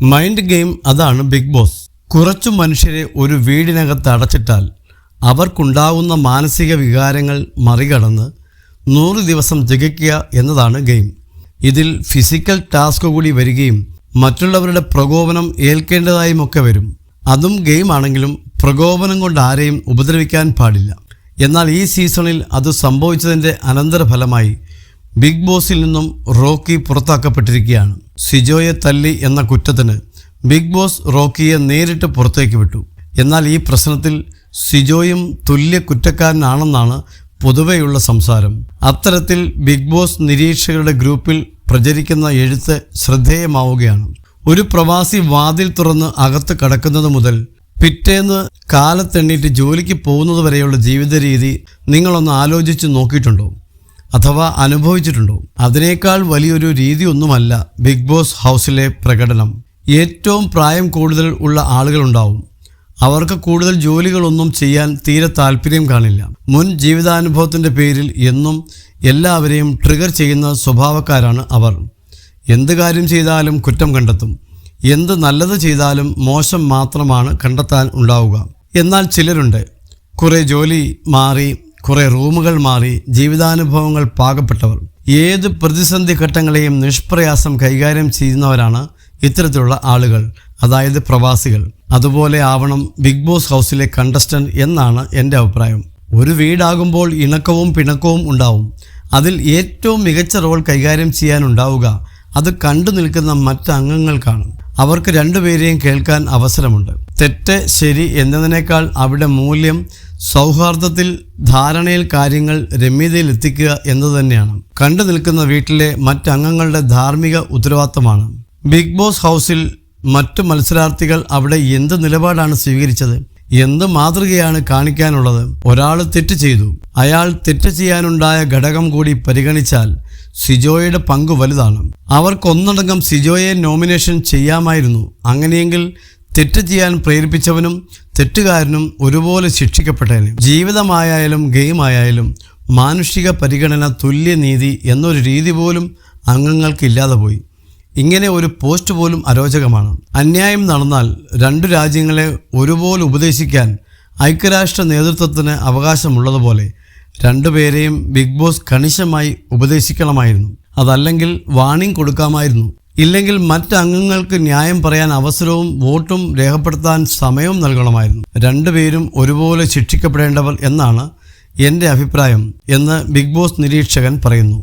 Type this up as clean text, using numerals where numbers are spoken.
Mind game അതാണ് big boss. കുറച്ചു മനുഷ്യരെ ഒരു വീടിനകത്ത് അടച്ചിട്ടാൽ അവർക്കുണ്ടാകുന്ന മാനസിക വികാരങ്ങൾ മറികടന്ന് 100 ദിവസം തികയ്ക്കുക എന്നതാണ് ഗെയിം. ഇതിൽ ഫിസിക്കൽ ടാസ്ക് കൂടി വരികയും മറ്റുള്ളവരുടെ പ്രകോപനം ഏൽക്കേണ്ടതായുമൊക്കെ വരും. അതും ഗെയിം ആണെങ്കിലും പ്രകോപനം കൊണ്ട് ആരെയും ഉപദ്രവിക്കാൻ പാടില്ല. എന്നാൽ ഈ സീസണിൽ അത് സംഭവിച്ചതിൻ്റെ അനന്തരഫലമായി ബിഗ് ബോസിൽ നിന്നും റോക്കി പുറത്താക്കപ്പെട്ടിരിക്കുകയാണ്. സിജോയെ തല്ലി എന്ന കുറ്റത്തിന് ബിഗ് ബോസ് റോക്കിയെ നേരിട്ട് പുറത്തേക്ക് വിട്ടു. എന്നാൽ ഈ പ്രശ്നത്തിൽ സിജോയും തുല്യ കുറ്റക്കാരനാണെന്നാണ് പൊതുവെയുള്ള സംസാരം. അത്തരത്തിൽ ബിഗ് ബോസ് നിരീക്ഷകരുടെ ഗ്രൂപ്പിൽ പ്രചരിക്കുന്ന എഴുത്ത് ശ്രദ്ധേയമാവുകയാണ്. ഒരു പ്രവാസി വാതിൽ തുറന്ന് അകത്ത് കടക്കുന്നത് മുതൽ പിറ്റേന്ന് കാലത്തെണ്ണീറ്റ് ജോലിക്ക് പോകുന്നത് വരെയുള്ള ജീവിത രീതി നിങ്ങളൊന്ന് ആലോചിച്ച് നോക്കിയിട്ടുണ്ടോ? അഥവാ അനുഭവിച്ചിട്ടുണ്ടോ? അതിനേക്കാൾ വലിയൊരു രീതിയൊന്നുമല്ല ബിഗ് ബോസ് ഹൗസിലെ പ്രകടനം. ഏറ്റവും പ്രായം കൂടുതൽ ഉള്ള ആളുകളുണ്ടാവും. അവർക്ക് കൂടുതൽ ജോലികളൊന്നും ചെയ്യാൻ തീരെ താല്പര്യം കാണില്ല. മുൻ ജീവിതാനുഭവത്തിൻ്റെ പേരിൽ എന്നും എല്ലാവരെയും ട്രിഗർ ചെയ്യുന്ന സ്വഭാവക്കാരാണ് അവർ. എന്ത് കാര്യം ചെയ്താലും കുറ്റം കണ്ടെത്തും. എന്ത് നല്ലത് ചെയ്താലും മോശം മാത്രമാണ് കണ്ടെത്താൻ ഉണ്ടാവുക. എന്നാൽ ചിലരുണ്ട്, കുറേ ജോലി മാറി, കുറേ റൂമുകൾ മാറി, ജീവിതാനുഭവങ്ങൾ പാകപ്പെട്ടവർ. ഏത് പ്രതിസന്ധി ഘട്ടങ്ങളെയും നിഷ്പ്രയാസം കൈകാര്യം ചെയ്യുന്നവരാണ് ഇത്തരത്തിലുള്ള ആളുകൾ, അതായത് പ്രവാസികൾ. അതുപോലെ ആവണം ബിഗ് ബോസ് ഹൗസിലെ കണ്ടസ്റ്റന്റ് എന്നാണ് എൻ്റെ അഭിപ്രായം. ഒരു വീടാകുമ്പോൾ ഇണക്കവും പിണക്കവും ഉണ്ടാവും. അതിൽ ഏറ്റവും മികച്ച റോൾ കൈകാര്യം ചെയ്യാനുണ്ടാവുക അത് കണ്ടു നിൽക്കുന്ന മറ്റ് അംഗങ്ങൾക്കാണ്. അവർക്ക് രണ്ടുപേരെയും കേൾക്കാൻ അവസരമുണ്ട്. തെറ്റ് ശരി എന്നതിനേക്കാൾ അവിടെ മൂല്യം സൗഹാർദ്ദത്തിൽ, ധാരണയിൽ കാര്യങ്ങൾ രമ്യതയിൽ എത്തിക്കുക എന്നത് തന്നെയാണ്. കണ്ടു നിൽക്കുന്ന വീട്ടിലെ മറ്റംഗങ്ങളുടെ ധാർമ്മിക ഉത്തരവാദിത്തമാണ്. ബിഗ് ബോസ് ഹൗസിൽ മറ്റു മത്സരാർത്ഥികൾ അവിടെ എന്ത് നിലപാടാണ് സ്വീകരിച്ചത്? എന്ത് മാതൃകയാണ് കാണിക്കാനുള്ളത്? ഒരാൾ തെറ്റ് ചെയ്തു. അയാൾ തെറ്റ് ചെയ്യാനുണ്ടായ ഘടകം കൂടി പരിഗണിച്ചാൽ സിജോയുടെ പങ്ക് വലുതാണ്. അവർക്കൊന്നടങ്കം സിജോയെ നോമിനേഷൻ ചെയ്യാമായിരുന്നു. അങ്ങനെയെങ്കിൽ തെറ്റ് ചെയ്യാൻ പ്രേരിപ്പിച്ചവനും തെറ്റുകാരനും ഒരുപോലെ ശിക്ഷിക്കപ്പെട്ടേനെ. ജീവിതമായാലും ഗെയിമായാലും മാനുഷിക പരിഗണന, തുല്യനീതി എന്നൊരു രീതി പോലും അംഗങ്ങൾക്കില്ലാതെ പോയി. ഇങ്ങനെ ഒരു പോസ്റ്റ് പോലും അരോചകമാണ്. അന്യായം നടന്നാൽ 2 രാജ്യങ്ങളെ ഒരുപോലെ ഉപദേശിക്കാൻ ഐക്യരാഷ്ട്ര നേതൃത്വത്തിന് അവകാശമുള്ളതുപോലെ 2 പേരെയും ബിഗ് ബോസ് കണിശമായി ഉപദേശിക്കണമായിരുന്നു. അതല്ലെങ്കിൽ വാണിംഗ് കൊടുക്കാമായിരുന്നു. ഇല്ലെങ്കിൽ മറ്റ് അംഗങ്ങൾക്ക് ന്യായം പറയാൻ അവസരവും വോട്ടും രേഖപ്പെടുത്താൻ സമയവും നൽകണമായിരുന്നു. 2 പേരും ഒരുപോലെ ശിക്ഷിക്കപ്പെടേണ്ടവർ എന്നാണ് എൻ്റെ അഭിപ്രായം എന്ന് ബിഗ് ബോസ് നിരീക്ഷകൻ പറയുന്നു.